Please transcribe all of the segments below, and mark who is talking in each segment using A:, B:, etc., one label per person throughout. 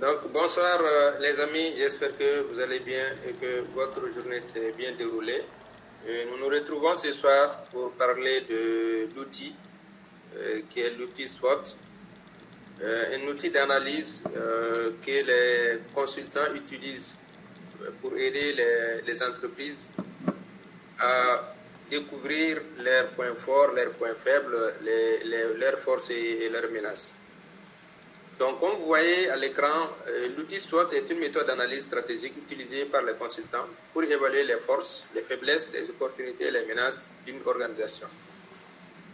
A: Donc, bonsoir les amis, j'espère que vous allez bien et que votre journée s'est bien déroulée. Nous nous retrouvons ce soir pour parler de l'outil qui est l'outil SWOT, un outil d'analyse que les consultants utilisent pour aider les entreprises à découvrir leurs points forts, leurs points faibles, leurs forces et leurs menaces. Donc, comme vous voyez à l'écran, l'outil SWOT est une méthode d'analyse stratégique utilisée par les consultants pour évaluer les forces, les faiblesses, les opportunités et les menaces d'une organisation.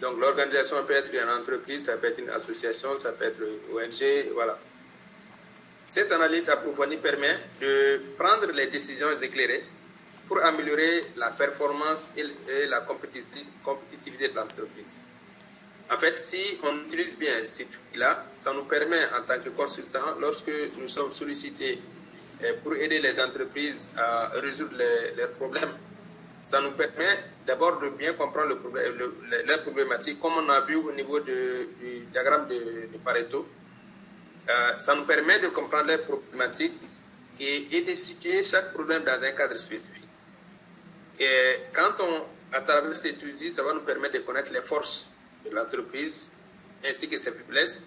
A: Donc, l'organisation peut être une entreprise, ça peut être une association, ça peut être une ONG, voilà. Cette analyse approfondie permet de prendre les décisions éclairées pour améliorer la performance et la compétitivité de l'entreprise. En fait, si on utilise bien cet outil-là, ça nous permet en tant que consultant, lorsque nous sommes sollicités pour aider les entreprises à résoudre leurs problèmes, ça nous permet d'abord de bien comprendre leurs problématiques, comme on a vu au niveau du diagramme de Pareto. Ça nous permet de comprendre leurs problématiques et de situer chaque problème dans un cadre spécifique. Et à travers cet outil, ça va nous permettre de connaître les forces de l'entreprise ainsi que ses faiblesses,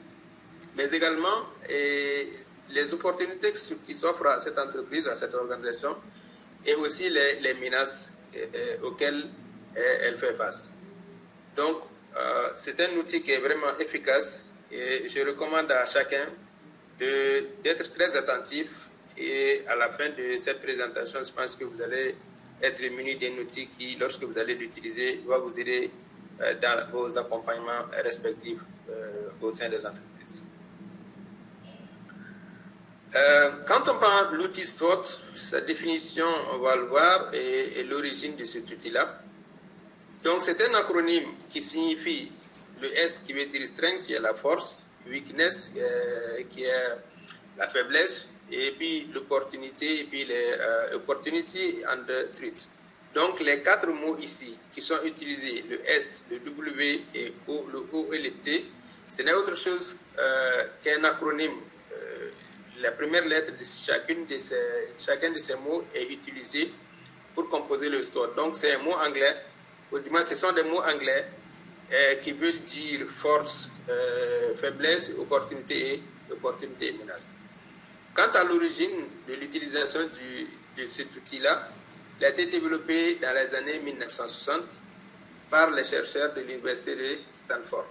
A: mais également les opportunités qui s'offrent à cette entreprise, à cette organisation, et aussi les menaces auxquelles elle fait face. Donc, c'est un outil qui est vraiment efficace et je recommande à chacun d'être très attentif, et à la fin de cette présentation, je pense que vous allez être muni d'un outil qui, lorsque vous allez l'utiliser, va vous aider dans vos accompagnements respectifs au sein des entreprises. Quand on prend l'outil SWOT, sa définition, on va le voir, et l'origine de cet outil-là. Donc, c'est un acronyme qui signifie le S qui veut dire strength, qui est la force, weakness, qui est la faiblesse, et puis l'opportunité, et puis opportunity and threat. Donc, les quatre mots ici qui sont utilisés, le S, le W et le O et le T, ce n'est autre chose qu'un acronyme. La première lettre de chacun de ces mots est utilisée pour composer le SWOT. Donc, c'est un mot anglais, ou du moins, ce sont des mots anglais qui veulent dire force, faiblesse, opportunité et menace. Quant à l'origine de l'utilisation de cet outil-là, il a été développé dans les années 1960 par les chercheurs de l'université de Stanford.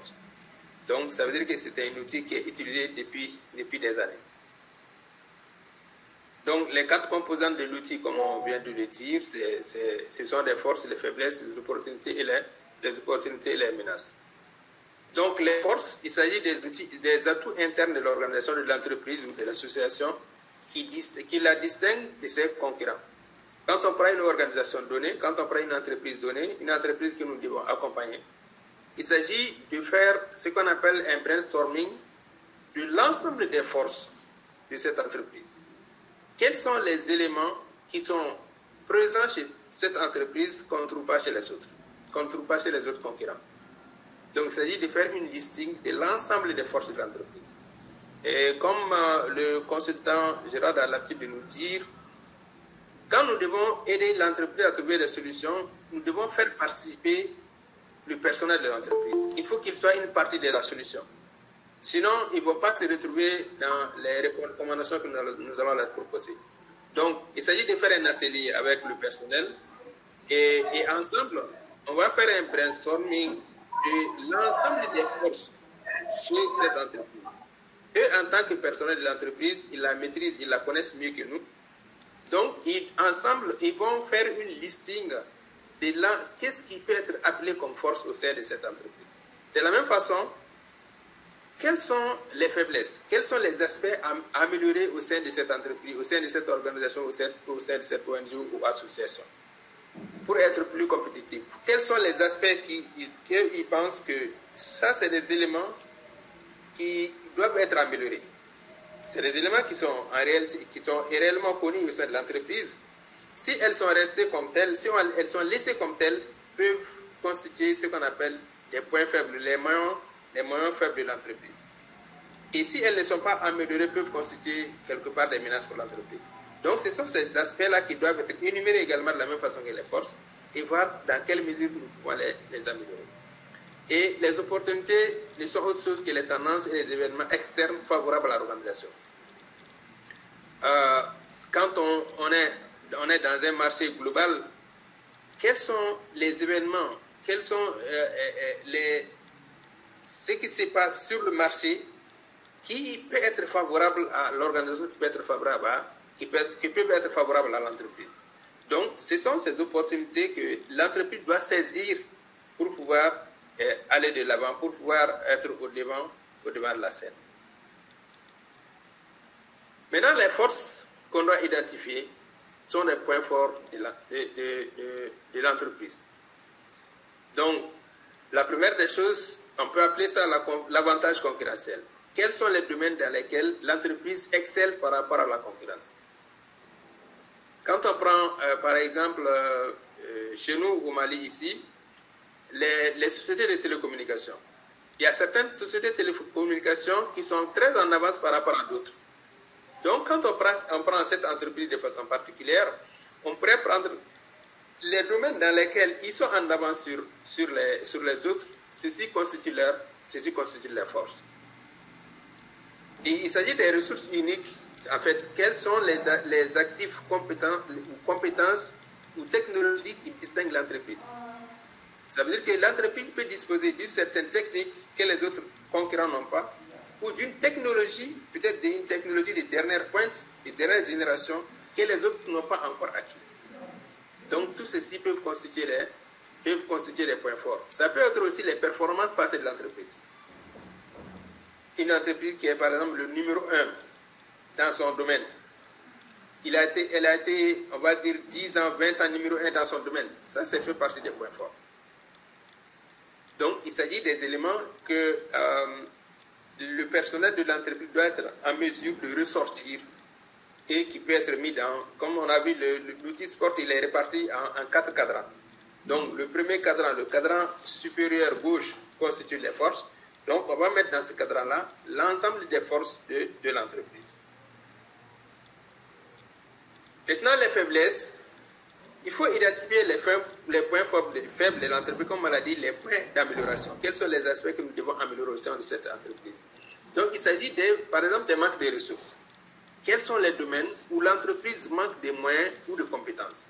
A: Donc, ça veut dire que c'est un outil qui est utilisé depuis des années. Donc, les quatre composantes de l'outil, comme on vient de le dire, ce sont les forces, les faiblesses, les opportunités et les menaces. Donc, les forces, il s'agit des atouts internes de l'organisation, de l'entreprise ou de l'association qui la distinguent de ses concurrents. Quand on prend une organisation donnée, quand on prend une entreprise donnée, une entreprise que nous devons accompagner, il s'agit de faire ce qu'on appelle un brainstorming de l'ensemble des forces de cette entreprise. Quels sont les éléments qui sont présents chez cette entreprise qu'on ne trouve pas chez les autres, qu'on ne trouve pas chez les autres concurrents? Donc, il s'agit de faire une listing de l'ensemble des forces de l'entreprise. Et comme le consultant Gérard a l'habitude de nous dire, quand nous devons aider l'entreprise à trouver des solutions, nous devons faire participer le personnel de l'entreprise. Il faut qu'il soit une partie de la solution. Sinon, ils ne vont pas se retrouver dans les recommandations que nous allons leur proposer. Donc, il s'agit de faire un atelier avec le personnel et ensemble, on va faire un brainstorming de l'ensemble des forces chez cette entreprise. Eux, en tant que personnel de l'entreprise, ils la maîtrisent, ils la connaissent mieux que nous. Donc, ensemble, ils vont faire une listing de qu'est-ce qui peut être appelé comme force au sein de cette entreprise. De la même façon, quelles sont les faiblesses? Quels sont les aspects à améliorer au sein de cette entreprise, au sein de cette organisation, au sein de cette ONG ou association pour être plus compétitif? Quels sont les aspects qu'ils pensent que ça, c'est des éléments qui doivent être améliorés? C'est des éléments qui sont réellement connus au sein de l'entreprise. Si elles sont restées comme telles, si elles sont laissées comme telles, peuvent constituer ce qu'on appelle des points faibles, les maillons faibles de l'entreprise. et si elles ne sont pas améliorées, peuvent constituer quelque part des menaces pour l'entreprise. Donc ce sont ces aspects-là qui doivent être énumérés également de la même façon que les forces et voir dans quelle mesure nous pouvons les améliorer. Et les opportunités ne sont autre chose que les tendances et les événements externes favorables à l'organisation. Quand on est dans un marché global, quels sont les événements, quels sont ce qui se passe sur le marché qui peut être favorable à l'organisation, qui peut être favorable qui peut être favorable à l'entreprise. Donc, ce sont ces opportunités que l'entreprise doit saisir pour pouvoir aller de l'avant, pour pouvoir être au devant de la scène. Maintenant, les forces qu'on doit identifier sont les points forts de l'entreprise. Donc, la première des choses, on peut appeler ça l'avantage concurrentiel. Quels sont les domaines dans lesquels l'entreprise excelle par rapport à la concurrence? Quand on prend, par exemple, chez nous au Mali ici, les sociétés de télécommunications. Il y a certaines sociétés de télécommunications qui sont très en avance par rapport à d'autres. Donc, quand on prend cette entreprise de façon particulière, on pourrait prendre les domaines dans lesquels ils sont en avance sur les autres. Ceci constitue leur force. Et il s'agit des ressources uniques. En fait, quels sont les actifs compétences ou technologies qui distinguent l'entreprise? Ça veut dire que l'entreprise peut disposer d'une certaine technique que les autres concurrents n'ont pas, ou d'une technologie, peut-être d'une technologie de dernière pointe, de dernière génération, que les autres n'ont pas encore acquis. Donc, tout ceci peuvent constituer des points forts. Ça peut être aussi les performances passées de l'entreprise. Une entreprise qui est, par exemple, le numéro 1 dans son domaine. Elle a été, on va dire, 10 ans, 20 ans numéro 1 dans son domaine. Ça fait partie des points forts. Donc, il s'agit des éléments que le personnel de l'entreprise doit être en mesure de ressortir et qui peut être mis dans, comme on a vu, l'outil sport, il est réparti en 4 cadrans. Donc, le premier cadran, le cadran supérieur gauche, constitue les forces. Donc, on va mettre dans ce cadran-là l'ensemble des forces de l'entreprise. Maintenant, les faiblesses. Il faut identifier les points faibles de l'entreprise, comme on l'a dit, les points d'amélioration. Quels sont les aspects que nous devons améliorer au sein de cette entreprise? Donc, il s'agit, par exemple, des manques de ressources. Quels sont les domaines où l'entreprise manque de moyens ou de compétences?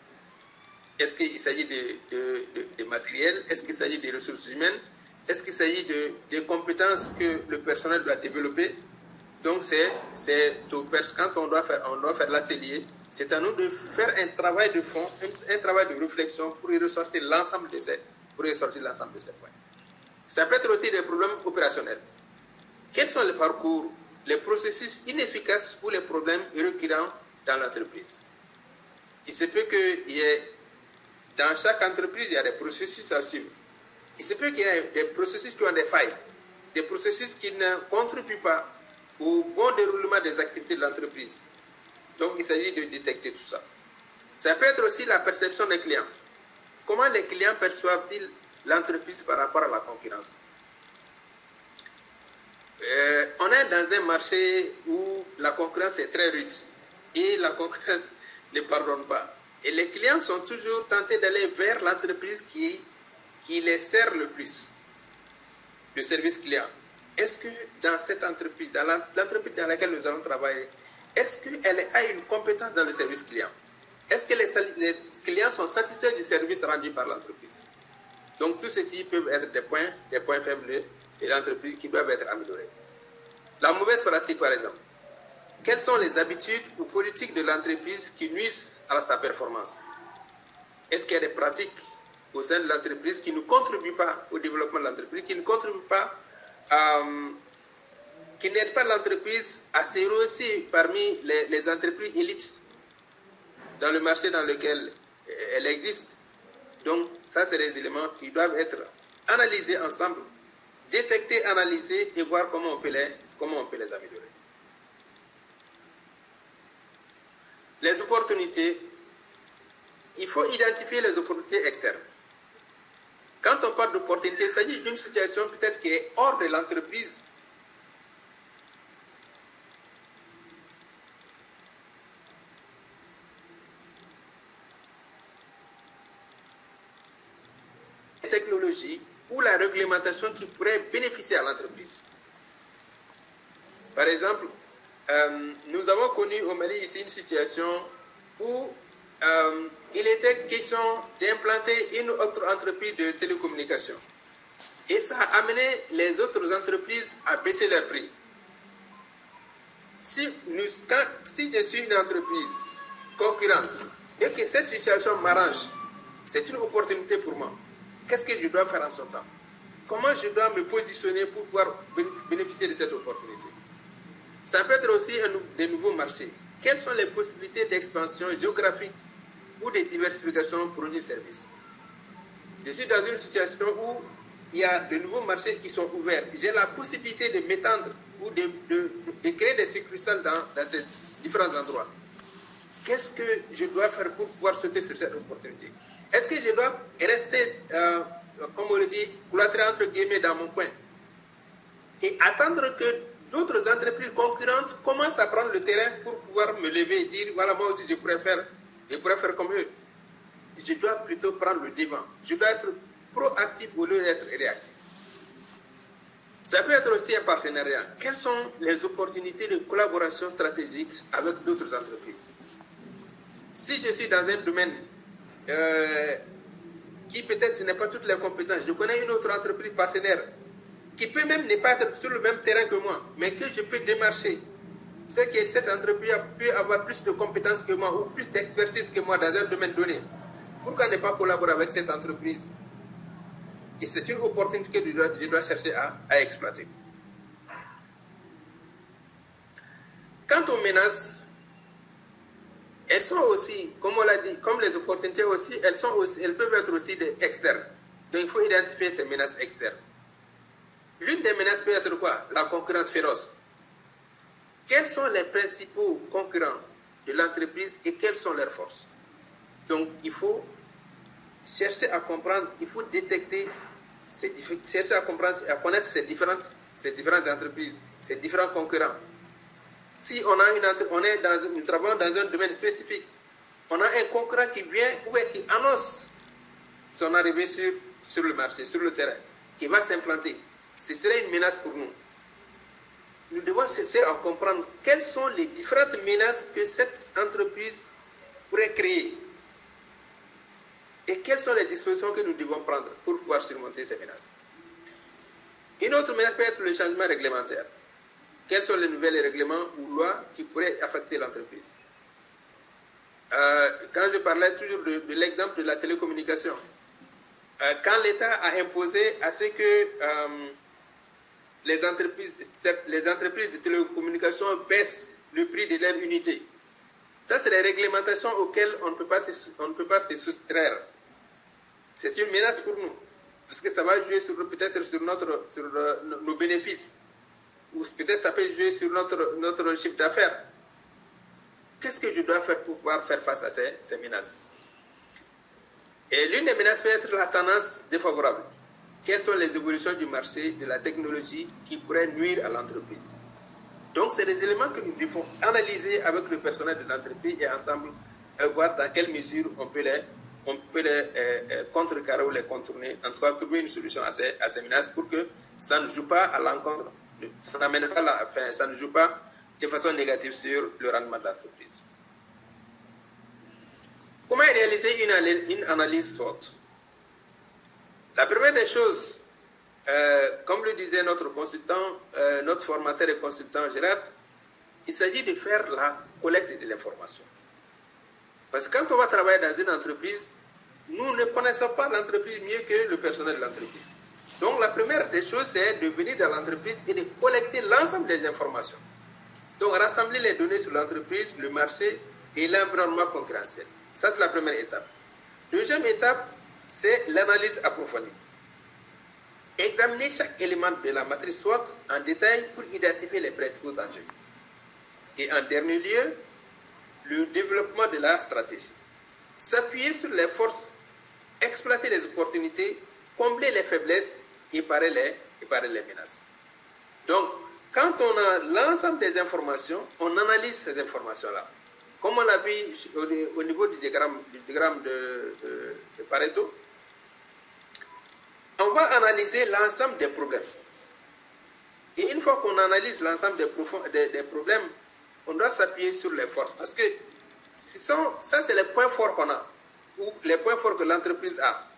A: Est-ce qu'il s'agit de matériel? Est-ce qu'il s'agit des ressources humaines? Est-ce qu'il s'agit de compétences que le personnel doit développer? Donc, quand on doit faire l'atelier, c'est à nous de faire un travail de fond, un travail de réflexion pour y ressortir l'ensemble de ces points. Ça peut être aussi des problèmes opérationnels. Quels sont les parcours, les processus inefficaces ou les problèmes récurrents dans l'entreprise? Il se peut qu'il y ait, dans chaque entreprise, il y a des processus à suivre. Il se peut qu'il y ait des processus qui ont des failles, des processus qui ne contribuent pas au bon déroulement des activités de l'entreprise. Donc, il s'agit de détecter tout ça. Ça peut être aussi la perception des clients. Comment les clients perçoivent-ils l'entreprise par rapport à la concurrence? On est dans un marché où la concurrence est très rude et la concurrence ne pardonne pas. Et les clients sont toujours tentés d'aller vers l'entreprise qui les sert le plus. Le service client. Est-ce que dans cette entreprise, dans l'entreprise dans laquelle nous allons travailler, est-ce qu'elle a une compétence dans le service client? Est-ce que les clients sont satisfaits du service rendu par l'entreprise? Donc, tout ceci peuvent être des points faibles de l'entreprise qui doivent être améliorés. La mauvaise pratique, par exemple. Quelles sont les habitudes ou politiques de l'entreprise qui nuisent à sa performance? Est-ce qu'il y a des pratiques au sein de l'entreprise qui ne contribuent pas au développement de l'entreprise, qui ne contribuent pas qui n'aident pas l'entreprise à se rehausser parmi les entreprises élites dans le marché dans lequel elle existe? Donc, ça, c'est des éléments qui doivent être analysés ensemble, détectés, analysés et voir comment on peut les améliorer. Les opportunités, il faut identifier les opportunités externes. Quand on parle d'opportunité, il s'agit d'une situation peut-être qui est hors de l'entreprise, technologie ou la réglementation qui pourrait bénéficier à l'entreprise. Par exemple, nous avons connu au Mali ici une situation où il était question d'implanter une autre entreprise de télécommunications. Et ça a amené les autres entreprises à baisser leurs prix. Si je suis une entreprise concurrente et que cette situation m'arrange, c'est une opportunité pour moi. Qu'est-ce que je dois faire en ce temps? Comment je dois me positionner pour pouvoir bénéficier de cette opportunité? Ça peut être aussi des nouveaux marchés. Quelles sont les possibilités d'expansion géographique ou de diversification produits-services? Je suis dans une situation où il y a de nouveaux marchés qui sont ouverts. J'ai la possibilité de m'étendre ou de créer des succursales dans ces différents endroits. Qu'est-ce que je dois faire pour pouvoir sauter sur cette opportunité? Est-ce que je dois rester, comme on le dit, cloîtré entre guillemets dans mon coin et attendre que d'autres entreprises concurrentes commencent à prendre le terrain pour pouvoir me lever et dire, voilà, moi aussi je pourrais faire comme eux? Je dois plutôt prendre le devant. Je dois être proactif au lieu d'être réactif. Ça peut être aussi un partenariat. Quelles sont les opportunités de collaboration stratégique avec d'autres entreprises? Si je suis dans un domaine qui peut-être je n'ai pas toutes les compétences, je connais une autre entreprise partenaire qui peut même ne pas être sur le même terrain que moi, mais que je peux démarcher. Je sais que cette entreprise peut avoir plus de compétences que moi ou plus d'expertise que moi dans un domaine donné. Pourquoi ne pas collaborer avec cette entreprise? Et c'est une opportunité que je dois chercher à exploiter. Quant aux menaces, elles sont aussi, comme on l'a dit, comme les opportunités aussi, elles peuvent être aussi externes. Donc il faut identifier ces menaces externes. L'une des menaces peut être quoi? La concurrence féroce. Quels sont les principaux concurrents de l'entreprise et quelles sont leurs forces? Donc il faut chercher à comprendre, il faut détecter, chercher à comprendre, à connaître ces différentes entreprises, ces différents concurrents. Si nous travaillons dans un domaine spécifique, on a un concurrent qui vient ou qui annonce son arrivée sur le marché, sur le terrain, qui va s'implanter. Ce serait une menace pour nous. Nous devons chercher à comprendre quelles sont les différentes menaces que cette entreprise pourrait créer. Et quelles sont les dispositions que nous devons prendre pour pouvoir surmonter ces menaces. Une autre menace peut être le changement réglementaire. Quels sont les nouveaux règlements ou lois qui pourraient affecter l'entreprise? Quand je parlais toujours de l'exemple de la télécommunication, quand l'État a imposé à ce que les entreprises de télécommunication baissent le prix de leur unité, ça c'est des réglementations auxquelles on ne peut pas se soustraire. C'est une menace pour nous, parce que ça va jouer peut-être sur nos bénéfices, ou peut-être ça peut jouer sur notre chiffre d'affaires. Qu'est-ce que je dois faire pour pouvoir faire face à ces menaces? Et l'une des menaces peut être la tendance défavorable. Quelles sont les évolutions du marché, de la technologie qui pourraient nuire à l'entreprise? Donc, c'est des éléments que nous devons analyser avec le personnel de l'entreprise et ensemble voir dans quelle mesure on peut les contrecarrer ou les contourner. En tout cas, trouver une solution à ces menaces pour que ça ne joue pas à l'encontre, ça ne joue pas de façon négative sur le rendement de l'entreprise. Comment réaliser une analyse SWOT? La première des choses, comme le disait notre consultant, notre formateur et consultant Gérard, il s'agit de faire la collecte de l'information. Parce que quand on va travailler dans une entreprise, nous ne connaissons pas l'entreprise mieux que le personnel de l'entreprise. Donc la première des choses, c'est de venir dans l'entreprise et de collecter l'ensemble des informations. Donc rassembler les données sur l'entreprise, le marché et l'environnement concurrentiel. Ça, c'est la première étape. Deuxième étape, c'est l'analyse approfondie. Examiner chaque élément de la matrice SWOT en détail pour identifier les principaux enjeux. Et en dernier lieu, le développement de la stratégie. S'appuyer sur les forces, exploiter les opportunités, combler les faiblesses et parer les menaces. Donc, quand on a l'ensemble des informations, on analyse ces informations-là. Comme on l'a vu au niveau du diagramme de Pareto, on va analyser l'ensemble des problèmes. Et une fois qu'on analyse l'ensemble des problèmes, on doit s'appuyer sur les forces. Parce que ça, c'est les points forts qu'on a, ou les points forts que l'entreprise a.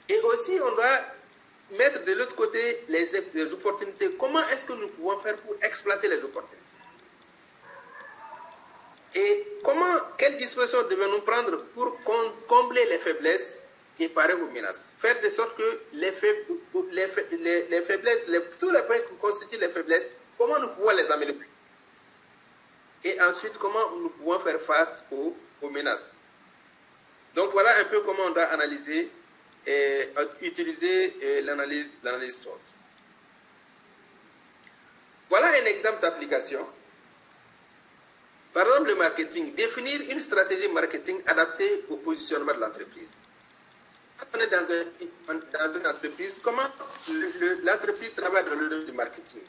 A: Et aussi, on doit mettre de l'autre côté les opportunités. Comment est-ce que nous pouvons faire pour exploiter les opportunités? Et quelles dispositions devons-nous prendre pour combler les faiblesses et parer aux menaces? Faire de sorte que les faiblesses, tous les points qui constituent les faiblesses, comment nous pouvons les améliorer? Et ensuite, comment nous pouvons faire face aux menaces? Donc voilà un peu comment on doit analyser et utiliser l'analyse SWOT. Voilà un exemple d'application. Par exemple, le marketing. Définir une stratégie marketing adaptée au positionnement de l'entreprise. Quand on est dans une entreprise, comment l'entreprise travaille dans le domaine du marketing?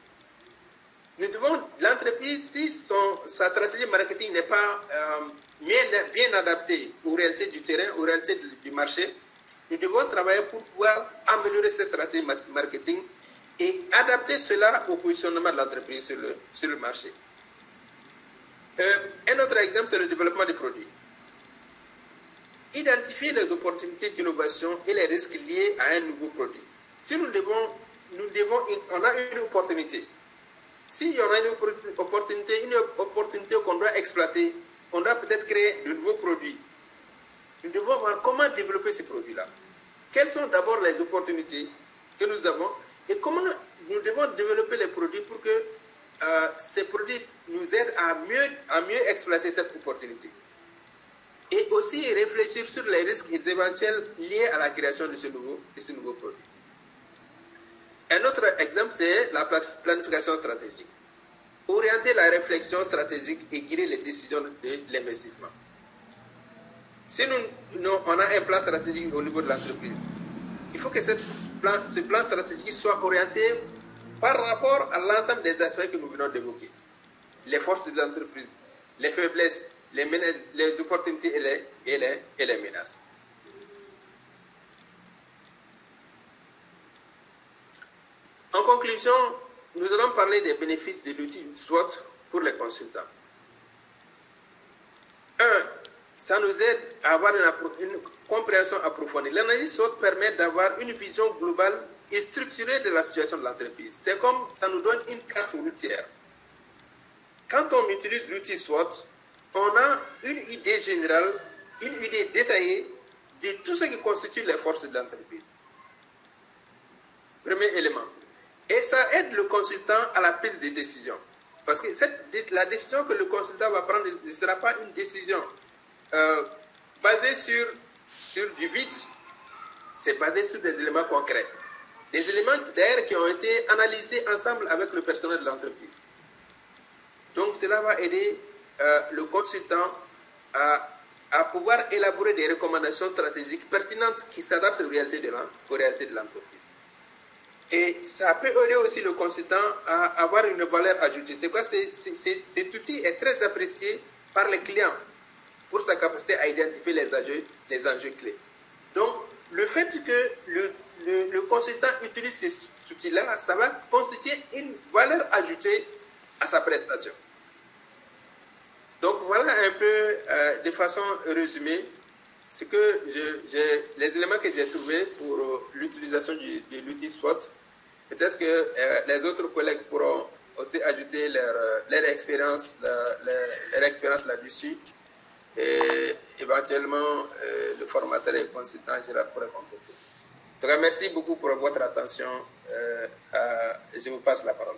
A: L'entreprise, si sa stratégie marketing n'est pas bien adaptée aux réalités du terrain, aux réalités du marché, nous devons travailler pour pouvoir améliorer cette stratégie marketing et adapter cela au positionnement de l'entreprise sur le marché. Un autre exemple, c'est le développement des produits. Identifier les opportunités d'innovation et les risques liés à un nouveau produit. Si on a une opportunité. Si on a une opportunité qu'on doit exploiter, on doit peut-être créer de nouveaux produits. Nous devons voir comment développer ces produits-là. Quelles sont d'abord les opportunités que nous avons et comment nous devons développer les produits pour que ces produits nous aident à mieux exploiter cette opportunité. Et aussi réfléchir sur les risques éventuels liés à la création de ce nouveau produit. Un autre exemple, c'est la planification stratégique. Orienter la réflexion stratégique et guider les décisions de l'investissement. Si on a un plan stratégique au niveau de l'entreprise, il faut que ce plan stratégique soit orienté par rapport à l'ensemble des aspects que nous venons d'évoquer. Les forces de l'entreprise, les faiblesses, les opportunités et les menaces. En conclusion, nous allons parler des bénéfices de l'outil SWOT pour les consultants. 1. Ça nous aide à avoir une compréhension approfondie. L'analyse SWOT permet d'avoir une vision globale et structurée de la situation de l'entreprise. C'est comme ça nous donne une carte routière. Quand on utilise l'outil SWOT, on a une idée générale, une idée détaillée de tout ce qui constitue les forces de l'entreprise. Premier élément. Et ça aide le consultant à la prise de décision. Parce que la décision que le consultant va prendre ne sera pas une décision basée sur du vide. C'est basé sur des éléments concrets. Des éléments d'ailleurs qui ont été analysés ensemble avec le personnel de l'entreprise. Donc cela va aider le consultant à pouvoir élaborer des recommandations stratégiques pertinentes qui s'adaptent aux réalités de l'entreprise. Et ça peut aider aussi le consultant à avoir une valeur ajoutée. C'est quoi? Cet outil est très apprécié par les clients pour sa capacité à identifier les enjeux clés. Donc, le fait que le consultant utilise cet outil-là, ça va constituer une valeur ajoutée à sa prestation. Donc, voilà un peu de façon résumée les éléments que j'ai trouvés pour l'utilisation de l'outil SWOT. Peut-être que les autres collègues pourront aussi ajouter leur expérience là-dessus. Et éventuellement, le formateur et le consultant Gérard pourrait compléter. En tout cas, merci beaucoup pour votre attention. Je vous passe la parole.